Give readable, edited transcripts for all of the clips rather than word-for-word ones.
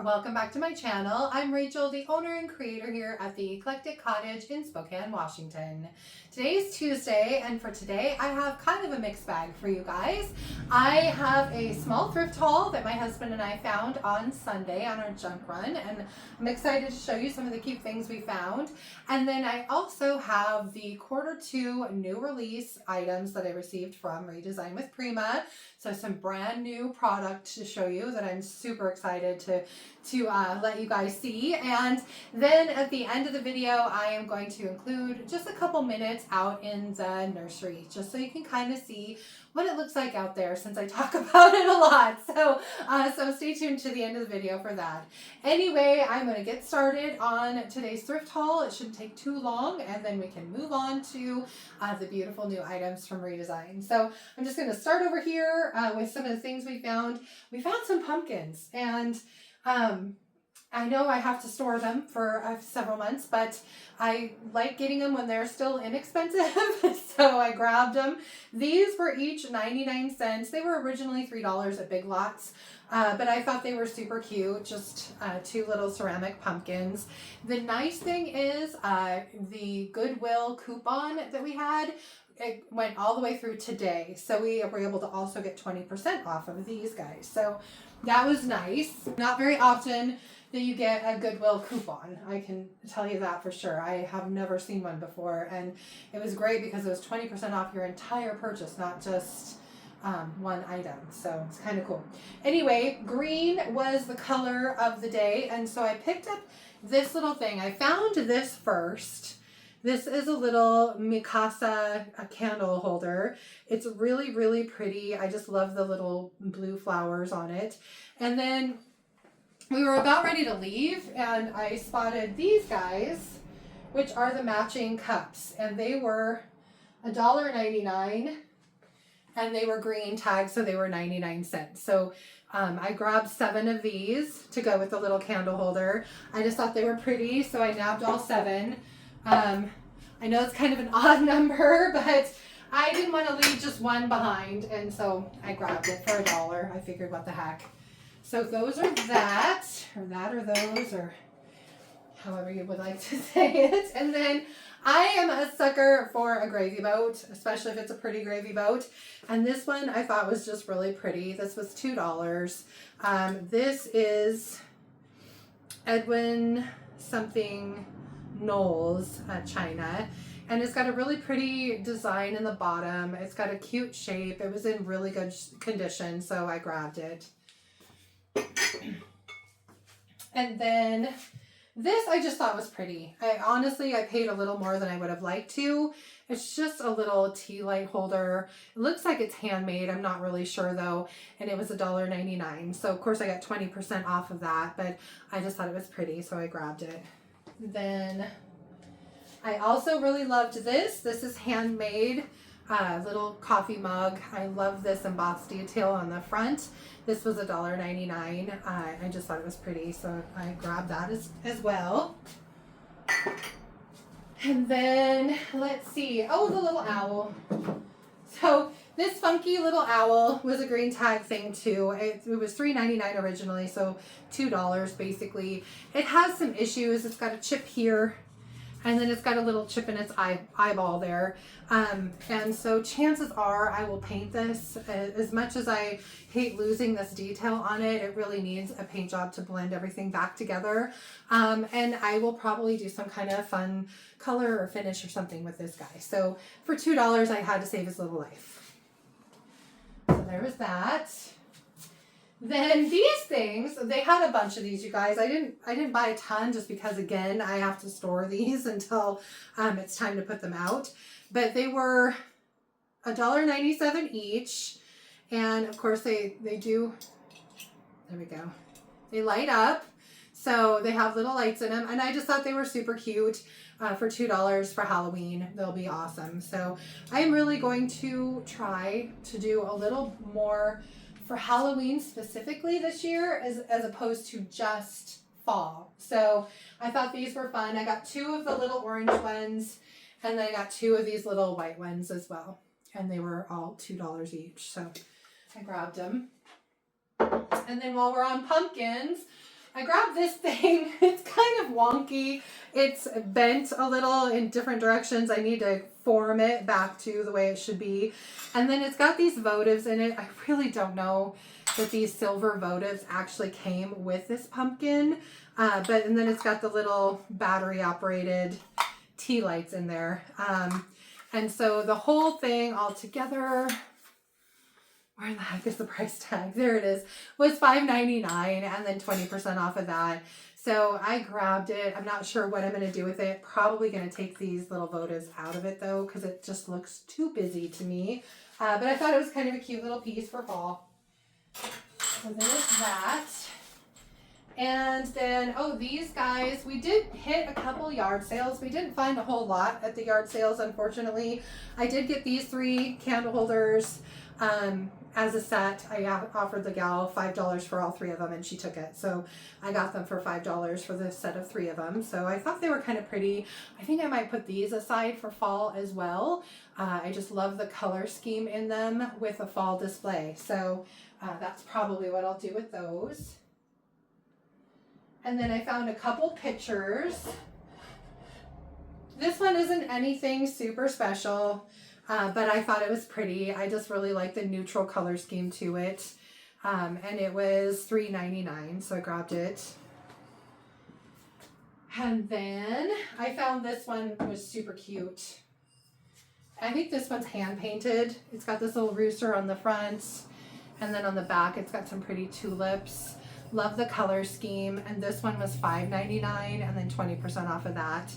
welcome back to my channel. I'm Rachel, the owner and creator here at the Eclectic Cottage in Spokane, Washington. Today is Tuesday, and for today I have kind of a mixed bag for you guys. I have a small thrift haul that my husband and I found on Sunday on our junk run, and I'm excited to show you some of the cute things we found. And then I also have the Q2 new release items that I received from Redesign with Prima. So some brand new product to show you that I'm super excited to let you guys see. And then at the end of the video, I am going to include just a couple minutes out in the nursery, just so you can kind of see what it looks like out there, since I talk about it a lot. So stay tuned to the end of the video for that. Anyway, I'm going to get started on today's thrift haul. It shouldn't take too long, and then we can move on to the beautiful new items from Redesign. So I'm just going to start over here with some of the things we found. We found some pumpkins, and I know I have to store them for several months, but I like getting them when they're still inexpensive, so I grabbed them. These were each 99 cents. They were originally $3 at Big Lots, but I thought they were super cute, just two little ceramic pumpkins. The nice thing is the Goodwill coupon that we had, it went all the way through today, so we were able to also get 20% off of these guys. So that was nice. Not very often that you get a Goodwill coupon, I can tell you that for sure. I have never seen one before, and it was great because it was 20% off your entire purchase, not just one item. So it's kind of cool. Anyway, green was the color of the day, and so I picked up this little thing. I found this first. This is a little Mikasa candle holder. It's really, really pretty. I just love the little blue flowers on it. And then we were about ready to leave, and I spotted these guys, which are the matching cups. And they were $1.99, and they were green tagged, so they were 99 cents. So I grabbed 7 of these to go with the little candle holder. I just thought they were pretty, so I nabbed all 7. I know it's kind of an odd number, but I didn't want to leave just one behind, and so I grabbed it for $1. I figured, what the heck. So those are that or those, or however you would like to say it. And then I am a sucker for a gravy boat, especially if it's a pretty gravy boat. And this one I thought was just really pretty. This was $2. This is Edwin something Knowles China, and it's got a really pretty design in the bottom. It's got a cute shape. It was in really good condition, so I grabbed it. And then this I just thought was pretty. I paid a little more than I would have liked to. It's just a little tea light holder. It looks like it's handmade. I'm not really sure though. And it was $1.99. So of course I got 20% off of that, but I just thought it was pretty, so I grabbed it. Then I also really loved this. This is handmade, little coffee mug. I love this embossed detail on the front. This was $1.99. I just thought it was pretty, so I grabbed that as well. And then let's see. Oh, the little owl. So this funky little owl was a green tag thing too. It was $3.99 originally, so $2 basically. It has some issues. It's got a chip here, and then it's got a little chip in its eyeball there. And so chances are I will paint this. As much as I hate losing this detail on it, it really needs a paint job to blend everything back together. And I will probably do some kind of fun color or finish or something with this guy. So for $2, I had to save his little life. So there was that. Then these things, they had a bunch of these, you guys. I didn't buy a ton just because, again, I have to store these until it's time to put them out. But they were $1.97 each. And of course they do, there we go. They light up. So they have little lights in them. And I just thought they were super cute. For $2 for Halloween. They'll be awesome. So I'm really going to try to do a little more for Halloween specifically this year as opposed to just fall. So I thought these were fun. I got 2 of the little orange ones, and then I got 2 of these little white ones as well. And they were all $2 each. So I grabbed them. And then while we're on pumpkins, I grabbed this thing. It's kind of wonky. It's bent a little in different directions. I need to form it back to the way it should be. And then it's got these votives in it. I really don't know that these silver votives actually came with this pumpkin. And then it's got the little battery operated tea lights in there. And so the whole thing all together, where the heck is the price tag? There it is. Was $5.99 and then 20% off of that. So I grabbed it. I'm not sure what I'm going to do with it. Probably going to take these little votives out of it though, because it just looks too busy to me. But I thought it was kind of a cute little piece for fall. So there's that. And then, oh, these guys, we did hit a couple yard sales. We didn't find a whole lot at the yard sales, unfortunately. I did get these 3 candle holders as a set. I offered the gal $5 for all 3 of them, and she took it. So I got them for $5 for the set of 3 of them. So I thought they were kind of pretty. I think I might put these aside for fall as well. I just love the color scheme in them with a fall display. So that's probably what I'll do with those. And then I found a couple pictures. This one isn't anything super special, but I thought it was pretty. I just really like the neutral color scheme to it. And it was $3.99, so I grabbed it. And then I found this one was super cute. I think this one's hand painted. It's got this little rooster on the front, and then on the back it's got some pretty tulips. Love the color scheme, and this one was $5.99 and then 20% off of that.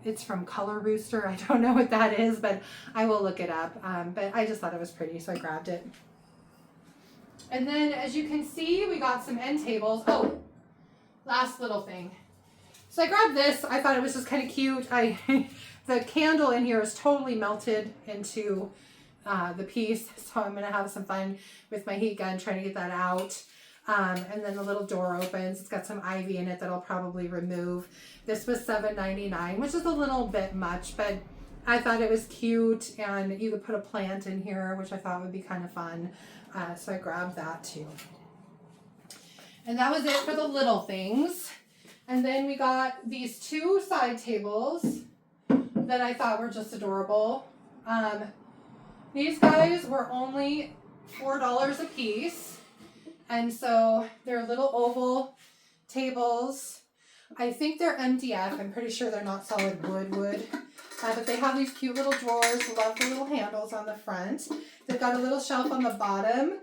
It's from Color Rooster. I don't know what that is, but I will look it up. But I just thought it was pretty, so I grabbed it. And then as you can see, we got some end tables. Oh, last little thing. So I grabbed this. I thought it was just kind of cute. The candle in here is totally melted into the piece, so I'm gonna have some fun with my heat gun trying to get that out. And then the little door opens. It's got some ivy in it that I'll probably remove. This was $7.99, which is a little bit much, but I thought it was cute, and you could put a plant in here, which I thought would be kind of fun. So I grabbed that too. And that was it for the little things. And then we got these 2 side tables that I thought were just adorable. These guys were only $4 a piece. And so they're little oval tables. I think they're MDF. I'm pretty sure they're not solid wood. But they have these cute little drawers. Love the little handles on the front. They've got a little shelf on the bottom.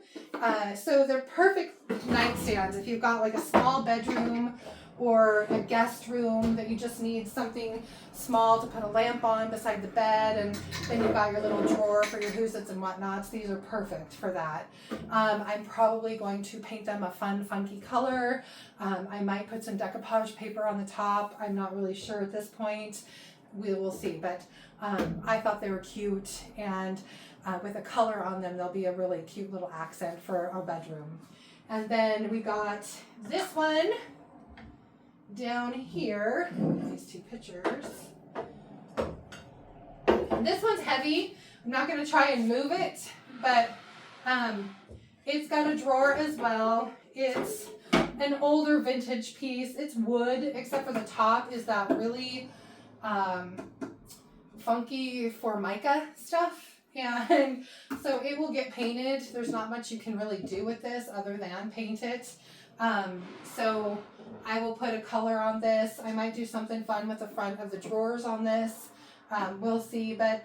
So they're perfect nightstands. If you've got like a small bedroom or a guest room that you just need something small to put a lamp on beside the bed, and then you've got your little drawer for your whoosits and whatnots. These are perfect for that. I'm probably going to paint them a fun, funky color. I might put some decoupage paper on the top. I'm not really sure at this point. We will see, but I thought they were cute, and with a color on them, they'll be a really cute little accent for our bedroom. And then we got this one down here, these 2 pictures. And this one's heavy. I'm not going to try and move it, but it's got a drawer as well. It's an older vintage piece. It's wood, except for the top is that really funky Formica stuff. And so it will get painted. There's not much you can really do with this other than paint it. So I will put a color on this. I might do something fun with the front of the drawers on this. We'll see, but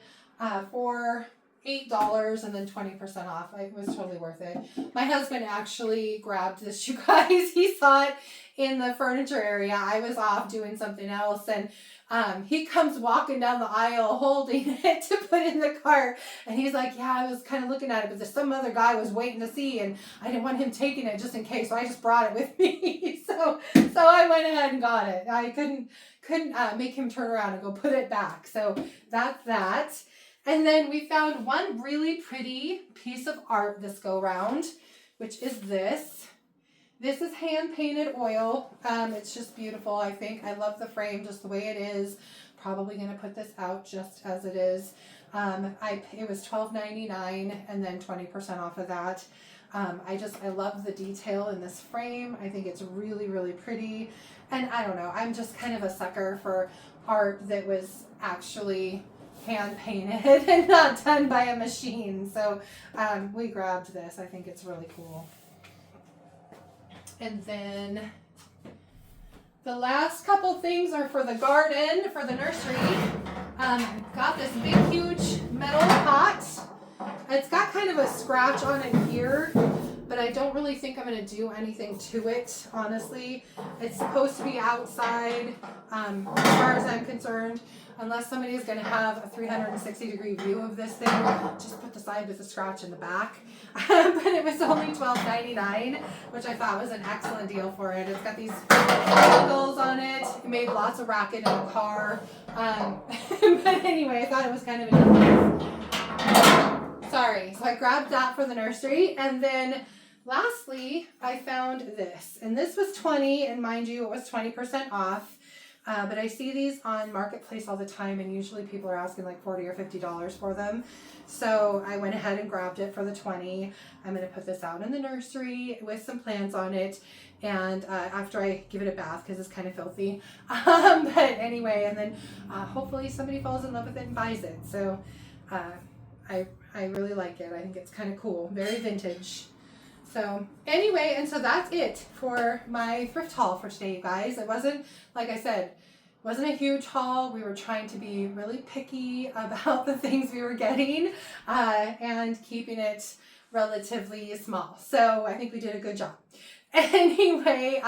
for $8 and then 20% off, it was totally worth it. My husband actually grabbed this, you guys. He saw it in the furniture area. I was off doing something else, and he comes walking down the aisle holding it to put in the cart, and he's like, yeah, I was kind of looking at it, but some other guy was waiting to see, and I didn't want him taking it just in case, so I just brought it with me. so I went ahead and got it. I couldn't make him turn around and go put it back. So that's that. And then we found one really pretty piece of art this go round, which is this. This is hand painted oil. It's just beautiful, I think. I love the frame just the way it is. Probably going to put this out just as it is. It was $12.99 and then 20% off of that. I love the detail in this frame. I think it's really, really pretty. And I don't know, I'm just kind of a sucker for art that was actually hand painted and not done by a machine. So we grabbed this. I think it's really cool. And then the last couple things are for the garden, for the nursery. Got this big, huge metal pot. It's got kind of a scratch on it here, but I don't really think I'm going to do anything to it, honestly. It's supposed to be outside, as far as I'm concerned. Unless somebody is going to have a 360-degree view of this thing, just put the side with a scratch in the back. But it was only $12.99, which I thought was an excellent deal for it. It's got these handles on it. It made lots of racket in the car. But anyway, I thought it was kind of a deal. Sorry. So I grabbed that for the nursery. And then lastly, I found this. And this was $20, and mind you, it was 20% off. But I see these on Marketplace all the time, and usually people are asking like $40 or $50 for them. So I went ahead and grabbed it for the $20. I'm going to put this out in the nursery with some plants on it, and after I give it a bath because it's kind of filthy. But anyway, and then hopefully somebody falls in love with it and buys it. So I really like it. I think it's kind of cool, very vintage. So anyway, and so that's it for my thrift haul for today, you guys. It wasn't, like I said, wasn't a huge haul. We were trying to be really picky about the things we were getting and keeping it relatively small. So I think we did a good job. Anyway,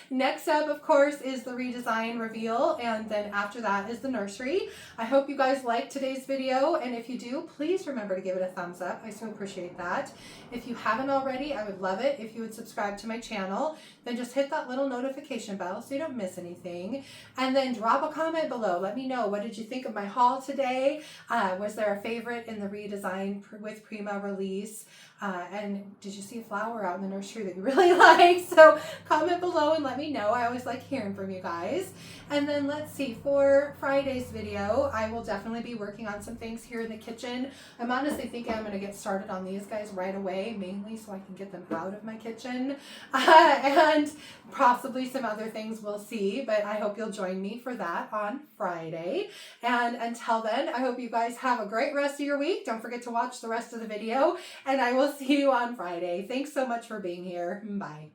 next up, of course, is the redesign reveal, and then after that is the nursery. I hope you guys liked today's video, and if you do, please remember to give it a thumbs up. I so appreciate that. If you haven't already, I would love it if you would subscribe to my channel. Then just hit that little notification bell so you don't miss anything, and then drop a comment below. Let me know, what did you think of my haul today? Was there a favorite in the redesign with Prima release? And did you see a flower out in the nursery that you really like? So comment below and let me know. I always like hearing from you guys. And then let's see, for Friday's video, I will definitely be working on some things here in the kitchen. I'm honestly thinking I'm going to get started on these guys right away, mainly so I can get them out of my kitchen. And possibly some other things, we'll see. But I hope you'll join me for that on Friday. And until then, I hope you guys have a great rest of your week. Don't forget to watch the rest of the video, and I will see you on Friday. Thanks so much for being here. Bye.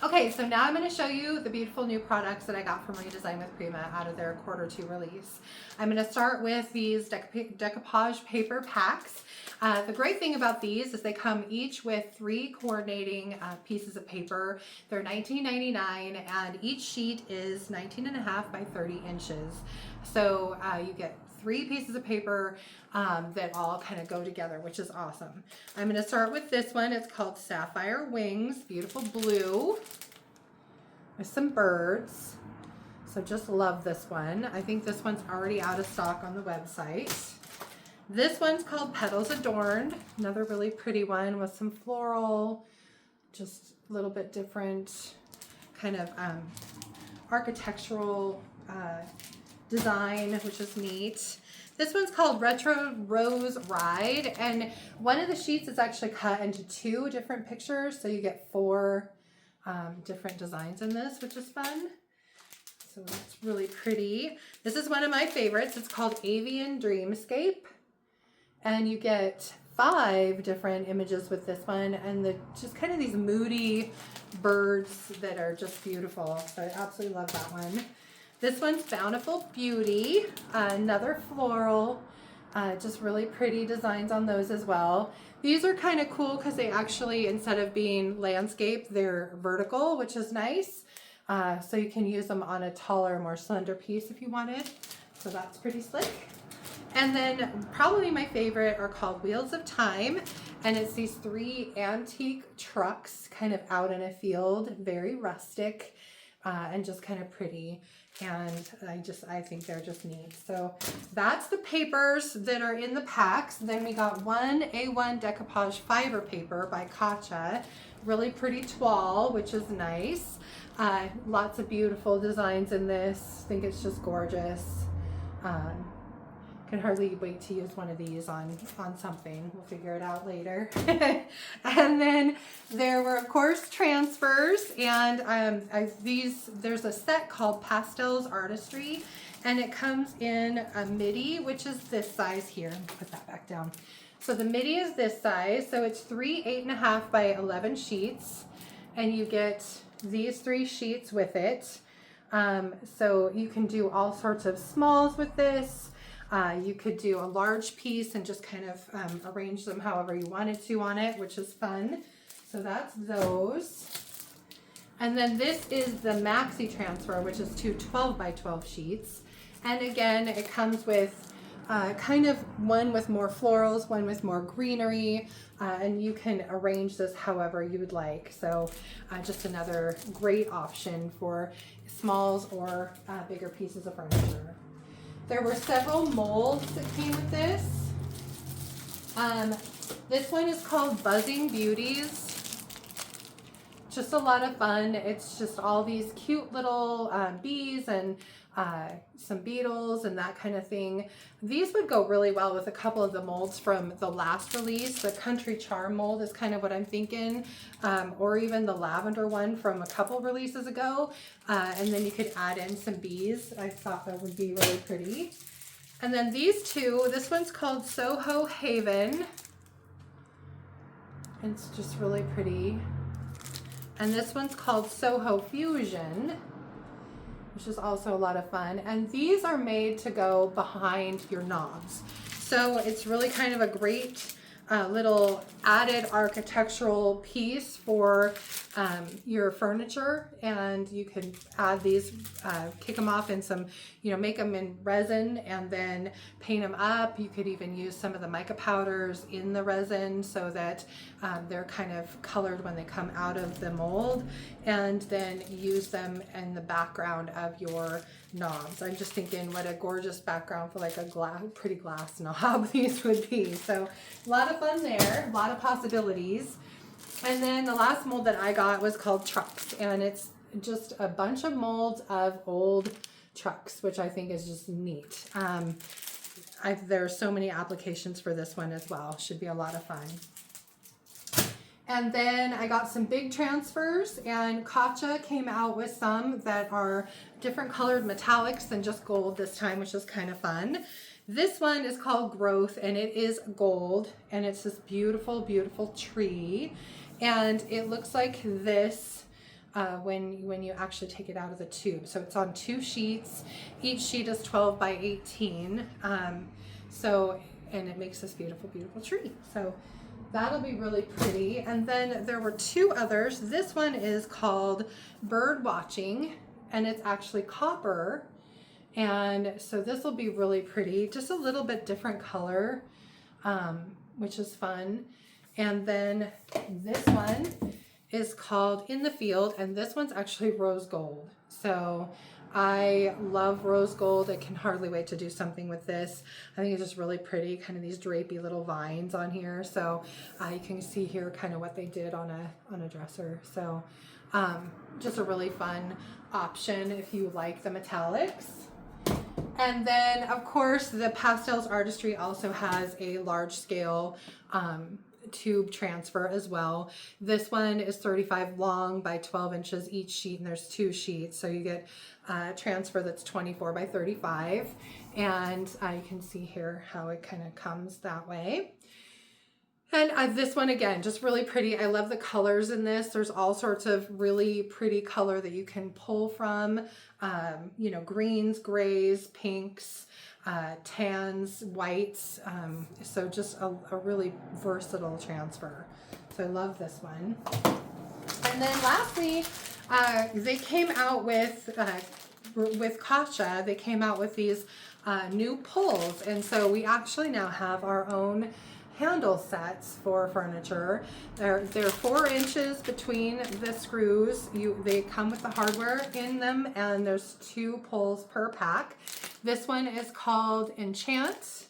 Okay, so now I'm going to show you the beautiful new products that I got from Redesign with Prima out of their Q2 release. I'm going to start with these decoupage paper packs. The great thing about these is they come each with 3 coordinating pieces of paper. They're $19.99, and each sheet is 19.5 by 30 inches. So you get 3 pieces of paper that all kind of go together, which is awesome. I'm going to start with this one. It's called Sapphire Wings, beautiful blue with some birds. So just love this one. I think this one's already out of stock on the website. This one's called Petals Adorned, another really pretty one with some floral, just a little bit different kind of architectural design, which is neat. This one's called Retro Rose Ride, and one of the sheets is actually cut into 2 different pictures, so you get 4 different designs in this, which is fun. So it's really pretty. This is one of my favorites. It's called Avian Dreamscape, and you get 5 different images with this one, and just kind of these moody birds that are just beautiful. So I absolutely love that one. This one's Bountiful Beauty, another floral, just really pretty designs on those as well. These are kind of cool because they actually, instead of being landscape, they're vertical, which is nice. So you can use them on a taller, more slender piece if you wanted. So that's pretty slick. And then probably my favorite are called Wheels of Time. And it's these 3 antique trucks kind of out in a field, very rustic and just kind of pretty. And I think they're just neat. So that's the papers that are in the packs. Then we got one A1 decoupage fiber paper by Katja. Really pretty toile, which is nice. Lots of beautiful designs in this. I think it's just gorgeous. Can hardly wait to use one of these on something. We'll figure it out later. And then there were, of course, transfers. And there's a set called Pastels Artistry. And it comes in a midi, which is this size here. Let me put that back down. So the midi is this size. So it's 3 8.5 by 11 sheets. And you get these 3 sheets with it. So you can do all sorts of smalls with this. You could do a large piece and just kind of arrange them however you wanted to on it, which is fun. So that's those. And then this is the maxi transfer, which is 2 12 by 12 sheets. And again, it comes with kind of one with more florals, one with more greenery, and you can arrange this however you would like. So just another great option for smalls or bigger pieces of furniture. There were several molds that came with this. This one is called Buzzing Beauties. Just a lot of fun. It's just all these cute little bees and some beetles and that kind of thing. These would go really well with a couple of the molds from the last release. The Country Charm mold is kind of what I'm thinking, or even the lavender one from a couple releases ago. And then you could add in some bees. I thought that would be really pretty. And then these two, this one's called Soho Haven. It's just really pretty. And this one's called Soho Fusion, which is also a lot of fun. And these are made to go behind your knobs. So it's really kind of a great little added architectural piece for your furniture. And you can add these, kick them off in some, make them in resin and then paint them up. You could even use some of the mica powders in the resin so that they're kind of colored when they come out of the mold, and then use them in the background of your knobs. I'm just thinking what a gorgeous background for like a pretty glass knob these would be. So a lot of fun there, a lot of possibilities. And then the last mold that I got was called Trucks, and it's just a bunch of molds of old trucks, which I think is just neat. There are so many applications for this one as well. Should be a lot of fun. And then I got some big transfers, and Katja came out with some that are different colored metallics than just gold this time, which is kind of fun. This one is called Growth, and it is gold, and it's this beautiful, beautiful tree. And it looks like this when you actually take it out of the tube. So it's on 2 sheets. Each sheet is 12 by 18. And it makes this beautiful, beautiful tree. So that'll be really pretty. And then there were 2 others. This one is called Bird Watching, and it's actually copper. And so this will be really pretty. Just a little bit different color, which is fun. And then this one is called In the Field, and this one's actually rose gold. So I love rose gold. I can hardly wait to do something with this. I think it's just really pretty, kind of these drapey little vines on here. So you can see here kind of what they did on a dresser. So just a really fun option if you like the metallics. And then of course the Pastels Artistry also has a large scale tube transfer as well. This one is 35 long by 12 inches each sheet, and there's 2 sheets, so you get a transfer that's 24 by 35, and you can see here how it kind of comes that way. And this one again, just really pretty. I love the colors in this. There's all sorts of really pretty color that you can pull from, greens, grays, pinks, tans, whites, so just a really versatile transfer. So I love this one. And then lastly, they came out with Katja, they came out with these new pulls, and so we actually now have our own handle sets for furniture. They're 4 inches between the screws. They come with the hardware in them, and there's 2 pulls per pack. This one is called Enchant.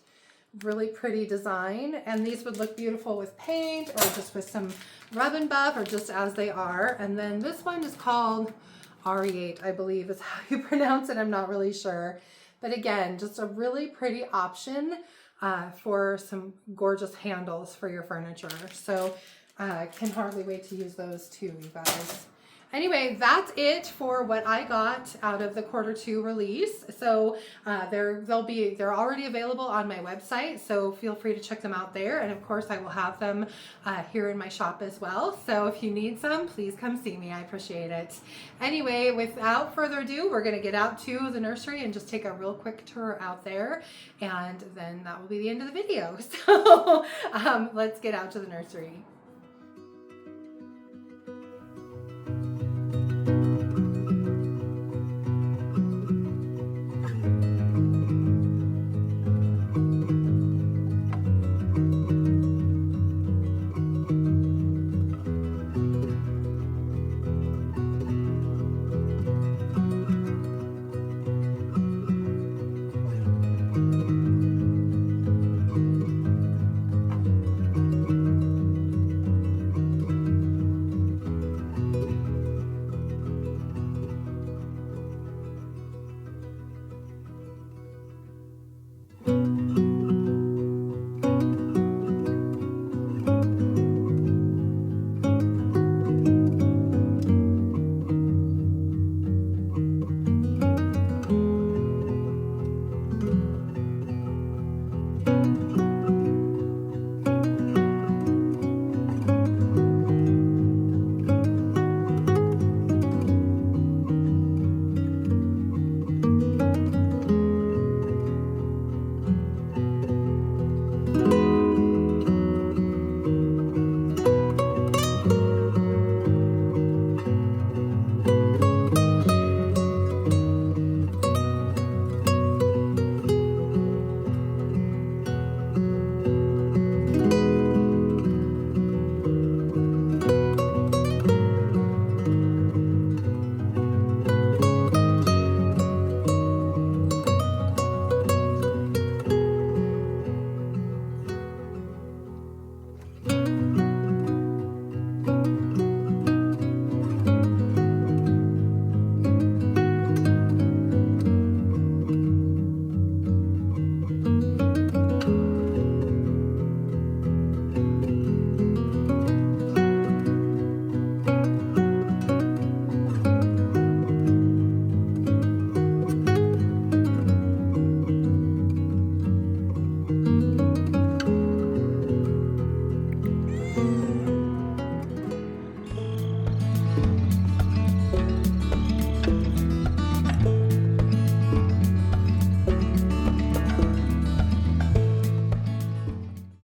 Really pretty design, and these would look beautiful with paint or just with some rub and buff or just as they are. And then this one is called Ariate, I believe is how you pronounce it. I'm not really sure. But again, just a really pretty option for some gorgeous handles for your furniture. So can hardly wait to use those too, you guys. Anyway, that's it for what I got out of the Q2 release. So they're already available on my website, so feel free to check them out there. And of course, I will have them here in my shop as well. So if you need some, please come see me. I appreciate it. Anyway, without further ado, we're going to get out to the nursery and just take a real quick tour out there, and then that will be the end of the video. So let's get out to the nursery.